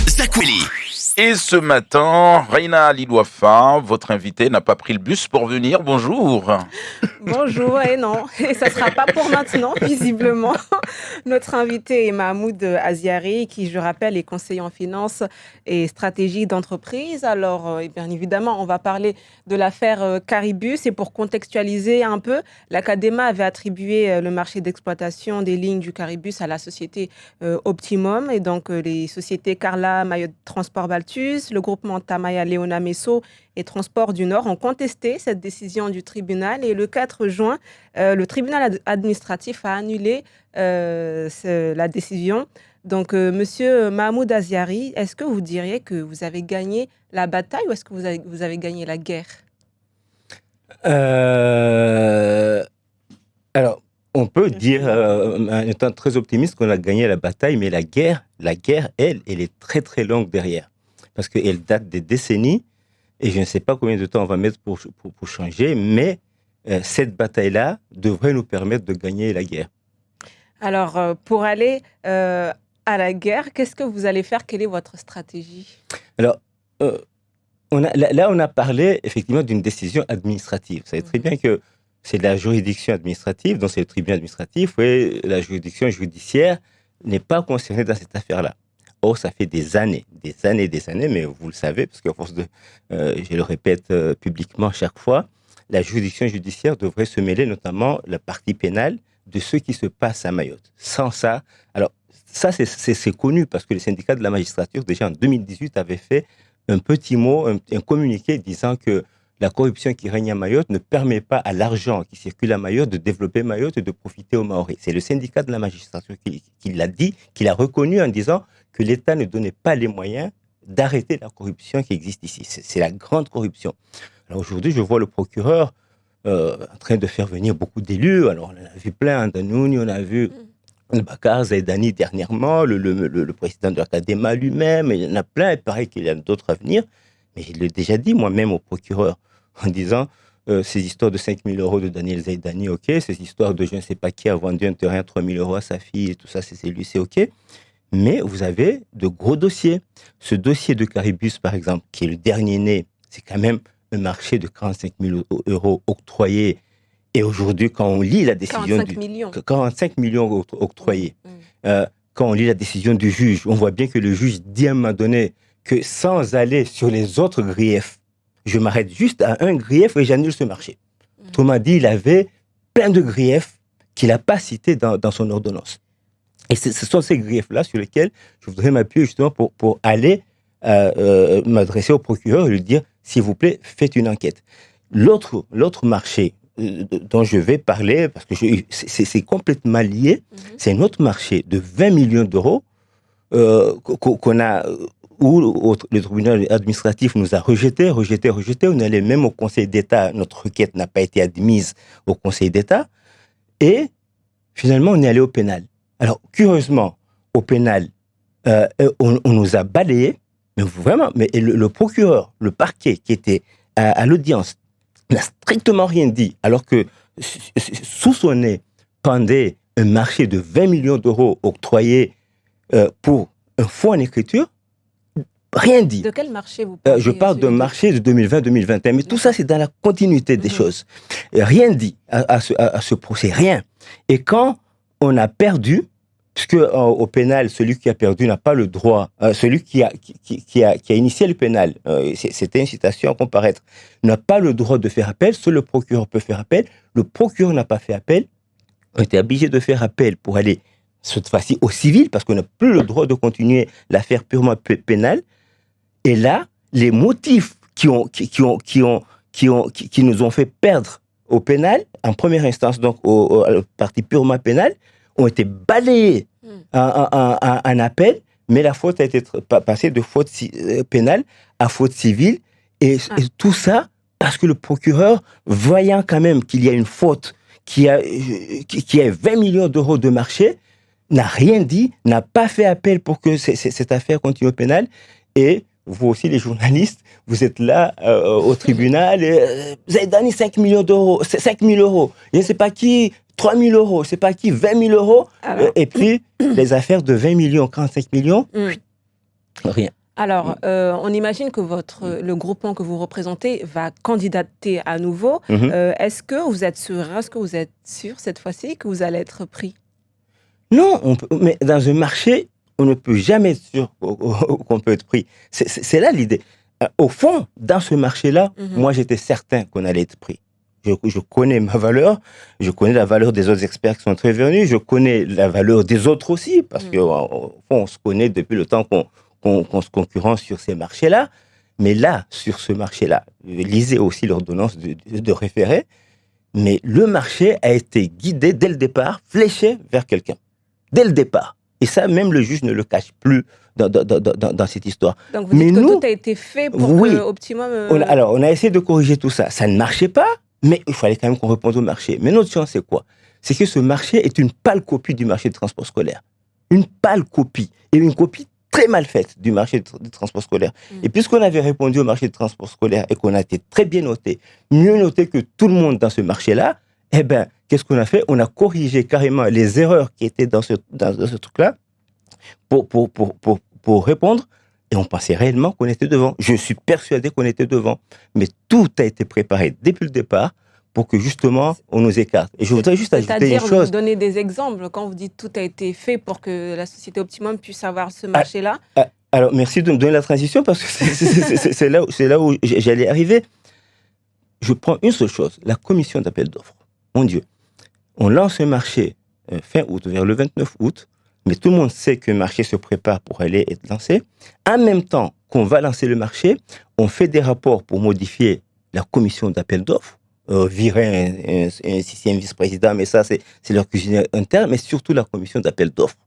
Zakweli. Et ce matin, Reina Alilouafa, votre invité, n'a pas pris le bus pour venir. Bonjour. Bonjour, et non, et ça ne sera pas pour maintenant, visiblement. Notre invité est Mahmoud Aziari, qui, je rappelle, est conseiller en finance et stratégie d'entreprise. Alors, bien évidemment, on va parler de l'affaire Caribus. Et pour contextualiser un peu, l'Académa avait attribué le marché d'exploitation des lignes du Caribus à la société Optimum. Et donc, les sociétés Carla Mayotte Transport Baltus, le groupement Tamaya Léona Messo et Transport du Nord ont contesté cette décision du tribunal. Et le 4 juin, le tribunal administratif a annulé la décision. Donc, monsieur Mahmoud Aziari, est-ce que vous diriez que vous avez gagné la bataille ou est-ce que vous avez gagné la guerre? Alors, on peut dire, en étant très optimiste, qu'on a gagné la bataille, mais la guerre, elle est très très longue derrière. Parce qu'elle date des décennies, et je ne sais pas combien de temps on va mettre pour changer, mais cette bataille-là devrait nous permettre de gagner la guerre. Alors, pour aller à la guerre, qu'est-ce que vous allez faire? Quelle est votre stratégie? Alors, on a parlé effectivement d'une décision administrative. Vous savez très bien que c'est la juridiction administrative, donc c'est le tribunal administratif, et la juridiction judiciaire n'est pas concernée dans cette affaire-là. Or, ça fait des années, mais vous le savez, parce qu'à force de, je le répète publiquement chaque fois, la juridiction judiciaire devrait se mêler, notamment la partie pénale, de ce qui se passe à Mayotte. Sans ça, alors ça c'est connu, parce que les syndicats de la magistrature, déjà en 2018, avaient fait un petit mot, un communiqué disant que la corruption qui règne à Mayotte ne permet pas à l'argent qui circule à Mayotte de développer Mayotte et de profiter aux Maoris. C'est le syndicat de la magistrature qui l'a dit, qui l'a reconnu en disant que l'État ne donnait pas les moyens d'arrêter la corruption qui existe ici. C'est la grande corruption. Alors aujourd'hui, je vois le procureur en train de faire venir beaucoup d'élus. Alors on en a vu plein, Danouni, on a vu Bakar Zaidani dernièrement, le président de l'Académa lui-même, il y en a plein, il paraît qu'il y en a d'autres à venir. Mais je l'ai déjà dit moi-même au procureur, en disant ces histoires de 5 000 euros de Daniel Zaidani, ok, ces histoires de je ne sais pas qui a vendu un terrain à 3 000 euros à sa fille, et tout ça, c'est lui, c'est ok. Mais vous avez de gros dossiers. Ce dossier de Caribus, par exemple, qui est le dernier né, c'est quand même un marché de 45 000 euros octroyés. Et aujourd'hui, quand on lit la décision 45 millions octroyés, quand on lit la décision du juge, on voit bien que le juge dit à un moment donné que sans aller sur les autres griefs, je m'arrête juste à un grief et j'annule ce marché. Autrement dit, il avait plein de griefs qu'il n'a pas cités dans son ordonnance. Et ce sont ces griefs-là sur lesquels je voudrais m'appuyer justement pour aller m'adresser au procureur et lui dire, s'il vous plaît, faites une enquête. L'autre marché dont je vais parler, parce que c'est complètement lié, c'est un autre marché de 20 millions d'euros qu'on a... où le tribunal administratif nous a rejeté. On allait même au Conseil d'État. Notre requête n'a pas été admise au Conseil d'État. Et finalement, on est allé au pénal. Alors, curieusement, au pénal, on nous a balayés. Mais vraiment, mais le procureur, le parquet qui était à l'audience n'a strictement rien dit. Alors que sous son nez pendait un marché de 20 millions d'euros octroyé pour un faux en écriture. Rien dit. De quel marché vous parlez? Je parle d'un marché de 2020-2021, mais tout ça, c'est dans la continuité des choses. Rien dit à ce procès, rien. Et quand on a perdu, puisque au pénal, celui qui a perdu n'a pas le droit, celui qui a initié le pénal, c'était une citation à comparaître, n'a pas le droit de faire appel, seul le procureur peut faire appel. Le procureur n'a pas fait appel, on était obligé de faire appel pour aller, cette fois-ci, au civil, parce qu'on n'a plus le droit de continuer l'affaire purement pénale. Et là, les motifs qui nous ont fait perdre au pénal, en première instance, donc à la partie purement pénale, ont été balayés en appel, mais la faute a été passée de faute pénale à faute civile. Et tout ça, parce que le procureur, voyant quand même qu'il y a une faute, qui a 20 millions d'euros de marché, n'a rien dit, n'a pas fait appel pour que cette affaire continue au pénal. Et vous aussi, les journalistes, vous êtes là au tribunal, vous avez donné 5 millions d'euros, 5 000 euros, je ne sais pas qui, 3 000 euros, je ne sais pas qui, 20 000 euros, et puis les affaires de 20 millions, 45 millions, Rien. Alors, on imagine que le groupement que vous représentez va candidater à nouveau. Mhm. Est-ce que vous êtes serein, est-ce que vous êtes sûr cette fois-ci que vous allez être pris? Non, mais dans un marché, on ne peut jamais être sûr qu'on peut être pris. C'est là l'idée. Au fond, dans ce marché-là, moi, j'étais certain qu'on allait être pris. Je connais ma valeur, je connais la valeur des autres experts qui sont intervenus, je connais la valeur des autres aussi, parce qu'au fond, on se connaît depuis le temps qu'on se concurrence sur ces marchés-là. Mais là, sur ce marché-là, lisez aussi l'ordonnance de référé, mais le marché a été guidé dès le départ, fléché vers quelqu'un. Dès le départ. Et ça, même le juge ne le cache plus dans cette histoire. Donc, vous dites que tout a été fait pour que Optimum... Alors, on a essayé de corriger tout ça. Ça ne marchait pas, mais il fallait quand même qu'on réponde au marché. Mais notre chance, c'est quoi? C'est que ce marché est une pâle copie du marché de transport scolaire. Une pâle copie. Et une copie très mal faite du marché de transport scolaire. Et puisqu'on avait répondu au marché de transport scolaire et qu'on a été très bien noté, mieux noté que tout le monde dans ce marché-là, eh bien, qu'est-ce qu'on a fait? On a corrigé carrément les erreurs qui étaient dans ce truc-là pour répondre. Et on pensait réellement qu'on était devant. Je suis persuadé qu'on était devant. Mais tout a été préparé depuis le départ pour que justement on nous écarte. Et je voudrais juste ajouter une chose. C'est-à-dire, vous donnez des exemples quand vous dites tout a été fait pour que la société Optimum puisse avoir ce marché-là. Alors, merci de me donner la transition parce que c'est là où j'allais arriver. Je prends une seule chose, la commission d'appel d'offres. Mon Dieu, on lance un marché fin août, vers le 29 août, mais tout le monde sait qu'un marché se prépare pour aller être lancé. En même temps qu'on va lancer le marché, on fait des rapports pour modifier la commission d'appel d'offres, virer un sixième vice-président, mais ça, c'est leur cuisine interne, mais surtout la commission d'appel d'offres.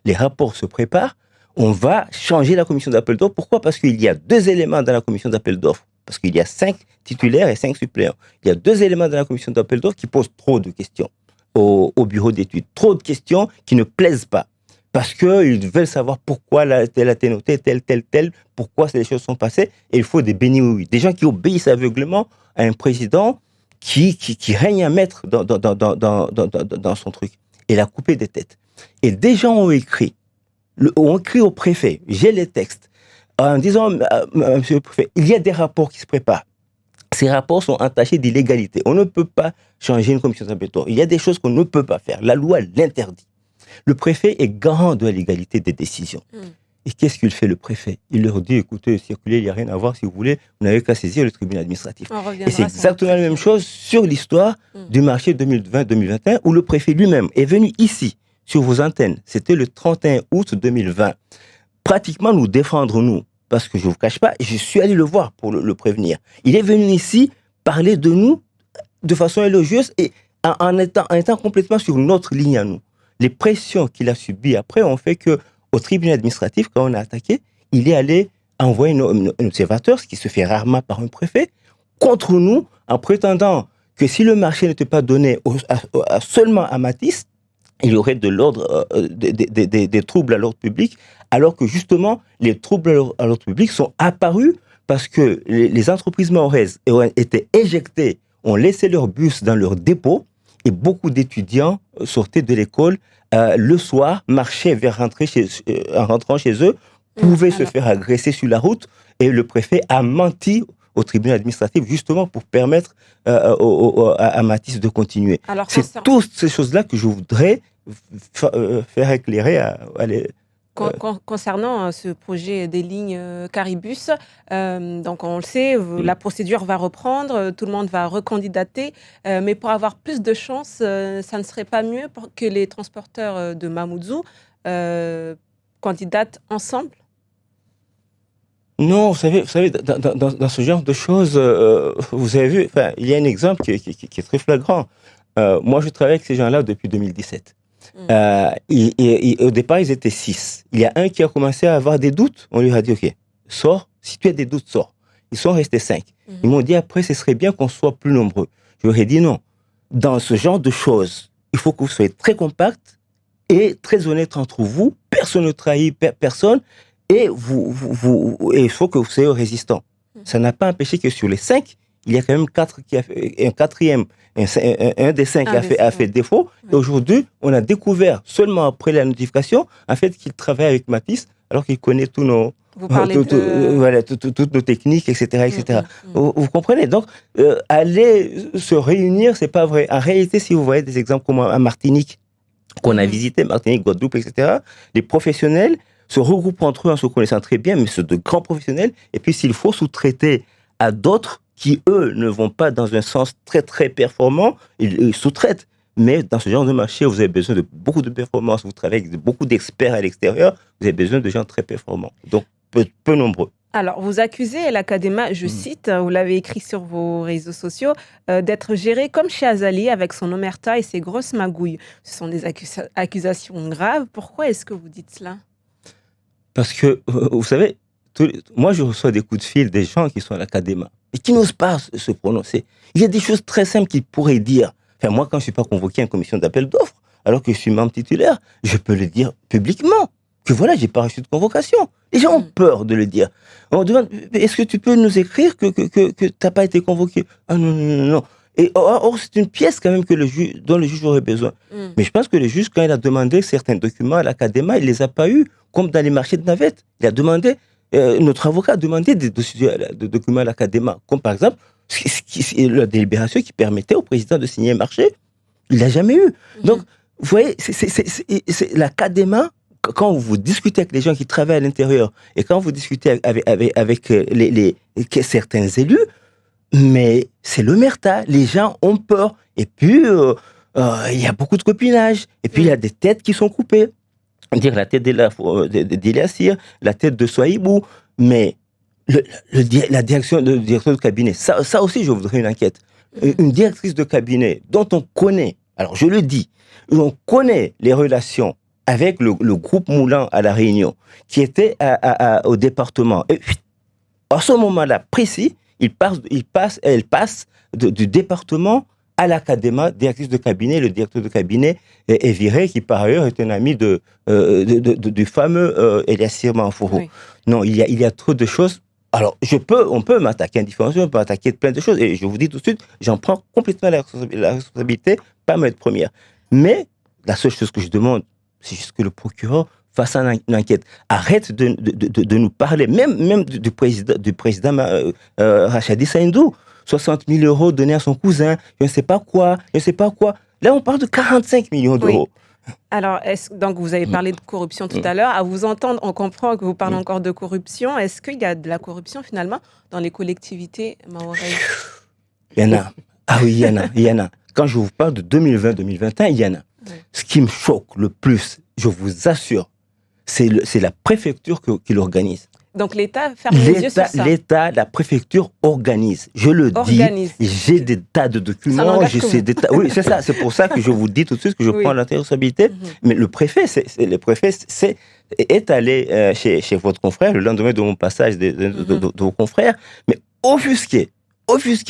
Les rapports se préparent, on va changer la commission d'appel d'offres. Pourquoi? Parce qu'il y a deux éléments dans la commission d'appel d'offres. Parce qu'il y a 5 titulaires et 5 suppléants. Il y a deux éléments dans la commission d'appel d'offres qui posent trop de questions au bureau d'études. Trop de questions qui ne plaisent pas. Parce qu'ils veulent savoir pourquoi telle a été notée, telle, pourquoi ces choses sont passées. Et il faut des bénis oui. Des gens qui obéissent aveuglément à un président qui règne à maître dans son truc. Et il a coupé des têtes. Et des gens ont écrit au préfet, j'ai les textes, en disant, monsieur le préfet, il y a des rapports qui se préparent. Ces rapports sont entachés d'illégalité. On ne peut pas changer une commission d'appel d'offres. Il y a des choses qu'on ne peut pas faire. La loi l'interdit. Le préfet est garant de la légalité des décisions. Et qu'est-ce qu'il fait, le préfet? Il leur dit, écoutez, circulez, il n'y a rien à voir, si vous voulez, vous n'avez qu'à saisir le tribunal administratif. Et c'est exactement la même chose sur l'histoire du marché 2020-2021, où le préfet lui-même est venu ici, sur vos antennes. C'était le 31 août 2020. Pratiquement nous défendre, nous. Parce que je ne vous cache pas, je suis allé le voir pour le prévenir. Il est venu ici parler de nous de façon élogieuse et en étant complètement sur notre ligne à nous. Les pressions qu'il a subies après ont fait qu'au tribunal administratif, quand on a attaqué, il est allé envoyer un observateur, ce qui se fait rarement par un préfet, contre nous, en prétendant que si le marché n'était pas donné seulement à Matisse, il y aurait de l'ordre, des troubles à l'ordre public, alors que justement, les troubles à l'ordre public sont apparus parce que les entreprises mahoraises ont été éjectées, ont laissé leur bus dans leur dépôt, et beaucoup d'étudiants sortaient de l'école le soir, marchaient en rentrant chez eux, pouvaient se faire agresser sur la route, et le préfet a menti au tribunal administratif, justement pour permettre à Matisse de continuer. C'est toutes ces choses-là que je voudrais faire éclairer Concernant ce projet des lignes Caribus, donc on le sait, la procédure va reprendre, tout le monde va recandidater, mais pour avoir plus de chance, ça ne serait pas mieux que les transporteurs de Mamoudzou candidatent ensemble? Non, vous savez dans ce genre de choses, vous avez vu, il y a un exemple qui est très flagrant. Moi, je travaille avec ces gens-là depuis 2017. Au départ, ils étaient 6. Il y a un qui a commencé à avoir des doutes. On lui a dit, OK, sors. Si tu as des doutes, sors. Ils sont restés 5. Ils m'ont dit, après, ce serait bien qu'on soit plus nombreux. Je leur ai dit, non. Dans ce genre de choses, il faut que vous soyez très compact et très honnête entre vous. Personne ne trahit personne. Et il faut que vous soyez résistant. Ça n'a pas empêché que sur les 5, il y a quand même 4 qui a fait, un quatrième, un des 5 a fait défaut. Et aujourd'hui, on a découvert, seulement après la notification, en fait, qu'il travaille avec Matisse, alors qu'il connaît tous Vous parlez de... Voilà, toutes nos techniques, etc., etc. Vous comprenez? Donc, aller se réunir, c'est pas vrai. En réalité, si vous voyez des exemples comme à Martinique, qu'on a visité, Martinique, Guadeloupe, etc., les professionnels se regroupent entre eux en se connaissant très bien, mais c'est de grands professionnels. Et puis, s'il faut sous-traiter à d'autres qui, eux, ne vont pas dans un sens très, très performant, ils sous-traitent. Mais dans ce genre de marché, vous avez besoin de beaucoup de performance. Vous travaillez avec beaucoup d'experts à l'extérieur. Vous avez besoin de gens très performants. Donc, peu nombreux. Alors, vous accusez l'Académa, je cite, vous l'avez écrit sur vos réseaux sociaux, d'être géré comme chez Azali avec son omerta et ses grosses magouilles. Ce sont des accusations graves. Pourquoi est-ce que vous dites cela? Parce que, vous savez, moi, je reçois des coups de fil des gens qui sont à l'Académa et qui n'osent pas se prononcer. Il y a des choses très simples qu'ils pourraient dire. Enfin, moi, quand je ne suis pas convoqué à une commission d'appel d'offres, alors que je suis membre titulaire, je peux le dire publiquement. Que voilà, j'ai pas reçu de convocation. Les gens ont peur de le dire. On demande, est-ce que tu peux nous écrire que t'as pas été convoqué? Ah non, non, non, non. Et or, c'est une pièce quand même que dont le juge aurait besoin. Mais je pense que le juge, quand il a demandé certains documents à l'Académa, il les a pas eus, comme dans les marchés de navettes. Il a demandé, notre avocat a demandé des documents à l'Académa, comme par exemple, la délibération qui permettait au président de signer un marché. Il l'a jamais eu. Donc, vous voyez, c'est l'Académa. Quand vous discutez avec les gens qui travaillent à l'intérieur et quand vous discutez avec certains élus, mais c'est l'omerta. Les gens ont peur. Et puis, il y a beaucoup de copinage. Et puis, il y a des têtes qui sont coupées. Dire la tête d'Eliassir, la tête de Sohaibou. Mais la direction de directeur de cabinet, ça aussi, je voudrais une enquête. Une directrice de cabinet dont on connaît, alors je le dis, on connaît les relations avec le groupe Moulin à La Réunion, qui était au département. Et à ce moment-là précis, elle passe du département à l'Académa, directrice de cabinet. Le directeur de cabinet est viré, qui par ailleurs est un ami du fameux Eliassir Manfourou. Oui. Non, il y a trop de choses. Alors, on peut m'attaquer indifférenciation, on peut m'attaquer de plein de choses. Et je vous dis tout de suite, j'en prends complètement la responsabilité, pas me être première. Mais la seule chose que je demande, c'est juste que le procureur fasse une enquête. Arrête de nous parler, même du président Rachadi Saindou. 60 000 euros donnés à son cousin, je ne sais pas quoi. Là, on parle de 45 millions d'euros. Oui. Alors, donc vous avez parlé de corruption tout à l'heure. À vous entendre, on comprend que vous parlez encore de corruption. Est-ce qu'il y a de la corruption, finalement, dans les collectivités mahorais? Il y en a. Ah oui, il y en a. Quand je vous parle de 2020-2021, il y en a. Oui. Ce qui me choque le plus, je vous assure, c'est la préfecture qui l'organise. Donc l'État ferme les yeux sur ça. L'État, la préfecture organise. Je le dis, j'ai des tas de documents, oui, c'est ça. C'est pour ça que je vous dis tout de suite que je prends la responsabilité. Mais le préfet, est allé chez votre confrère le lendemain de mon passage de vos confrères, mais offusqué.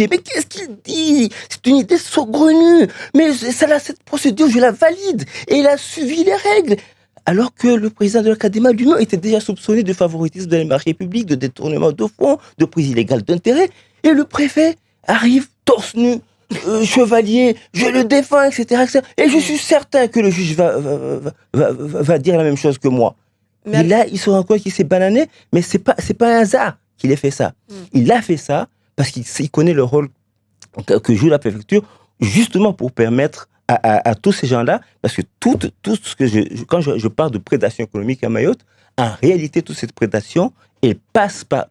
Mais qu'est-ce qu'il dit? C'est une idée saugrenue. Mais cette procédure, je la valide. Et il a suivi les règles. Alors que le président de l'Académie lui-même était déjà soupçonné de favoritisme dans les marchés publics, de détournement de fonds, de prise illégale d'intérêt. Et le préfet arrive torse nu, chevalier, je le défends, etc., etc. Et je suis certain que le juge va dire la même chose que moi. Mais et là, il se rend compte qu'il s'est banané, mais c'est pas un hasard qu'il ait fait ça. Il a fait ça parce qu'il connaît le rôle que joue la préfecture, justement pour permettre à tous ces gens-là, parce que tout ce que quand je parle de prédation économique à Mayotte, en réalité, toute cette prédation, elle passe par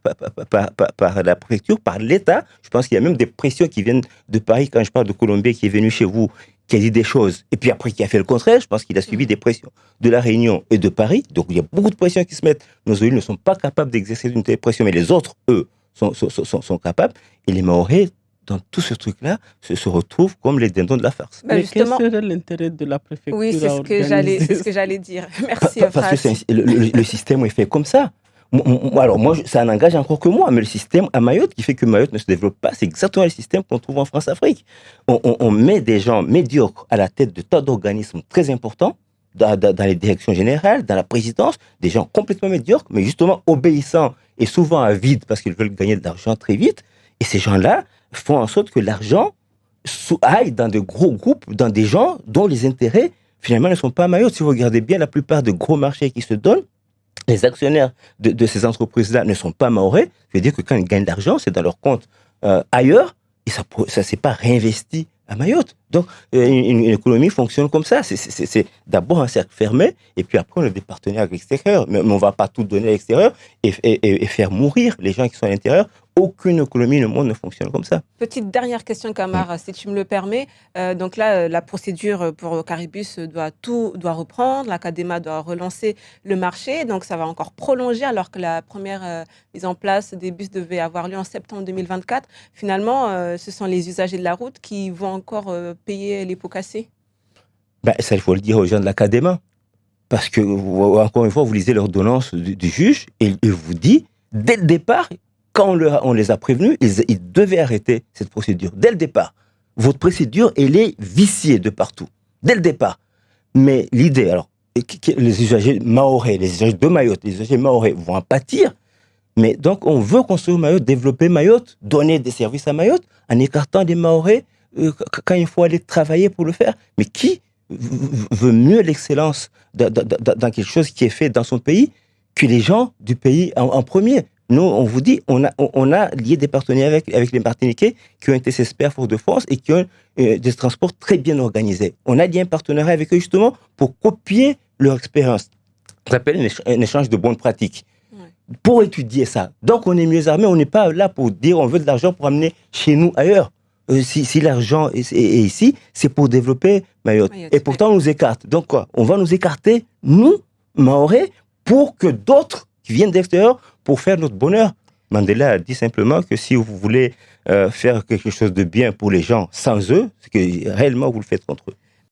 la préfecture, par l'État. Je pense qu'il y a même des pressions qui viennent de Paris. Quand je parle de Colombier qui est venu chez vous, qui a dit des choses, et puis après qui a fait le contraire, je pense qu'il a suivi des pressions de La Réunion et de Paris. Donc il y a beaucoup de pressions qui se mettent. Nos élus ne sont pas capables d'exercer une telle pression, mais les autres, eux, sont capables. Et les Mahorais, dans tout ce truc-là, se retrouvent comme les dindons de la farce. Mais quel serait l'intérêt de la préfecture? Oui, c'est ce que j'allais dire. Merci. Parce que le système est fait comme ça. Alors moi, ça n'engage encore que moi, mais le système à Mayotte qui fait que Mayotte ne se développe pas, c'est exactement le système qu'on trouve en France-Afrique. On met des gens médiocres à la tête de tas d'organismes très importants, dans les directions générales, dans la présidence, des gens complètement médiocres, mais justement obéissants et souvent à vide parce qu'ils veulent gagner de l'argent très vite. Et ces gens-là font en sorte que l'argent aille dans de gros groupes, dans des gens dont les intérêts, finalement, ne sont pas à Mayotte. Si vous regardez bien, la plupart des gros marchés qui se donnent, les actionnaires de ces entreprises-là ne sont pas mahorais, ça veut dire que quand ils gagnent de l'argent, c'est dans leur compte ailleurs, et ça ne s'est pas réinvesti à Mayotte. Donc, une économie fonctionne comme ça. C'est d'abord un cercle fermé, et puis après, on a des partenaires à l'extérieur. Mais on ne va pas tout donner à l'extérieur et faire mourir les gens qui sont à l'intérieur. Aucune économie au monde ne fonctionne comme ça. Petite dernière question, Kamar, si tu me le permets. Donc là, la procédure pour Caribus doit reprendre, la CADEMA doit relancer le marché, donc ça va encore prolonger alors que la première mise en place des bus devait avoir lieu en septembre 2024. Finalement, ce sont les usagers de la route qui vont encore payer les pots cassés. Ben, ça, il faut le dire aux gens de la CADEMA. Parce que, encore une fois, vous lisez l'ordonnance du juge et il vous dit, dès le départ, quand on les a prévenus, ils devaient arrêter cette procédure. Dès le départ. Votre procédure, elle est viciée de partout. Dès le départ. Mais l'idée, alors, les usagers mahorais, les usagers de Mayotte, les usagers mahorais vont en pâtir. Mais donc, on veut construire Mayotte, développer Mayotte, donner des services à Mayotte, en écartant des mahorais quand il faut aller travailler pour le faire. Mais qui veut mieux l'excellence dans quelque chose qui est fait dans son pays que les gens du pays en premier? Nous, on vous dit, on a lié des partenaires avec les Martiniquais qui ont été experts Fort-de-France et qui ont des transports très bien organisés. On a lié un partenariat avec eux justement pour copier leur expérience. Ça s'appelle un échange de bonnes pratiques. Ouais. Pour étudier ça. Donc, on est mieux armé. On n'est pas là pour dire on veut de l'argent pour amener chez nous ailleurs. Si l'argent est ici, c'est pour développer Mayotte. Et pourtant, on nous écarte. Donc quoi? On va nous écarter, nous, Mahorais, pour que d'autres qui viennent d'extérieur pour faire notre bonheur. Mandela a dit simplement que si vous voulez faire quelque chose de bien pour les gens sans eux, c'est que réellement vous le faites contre eux.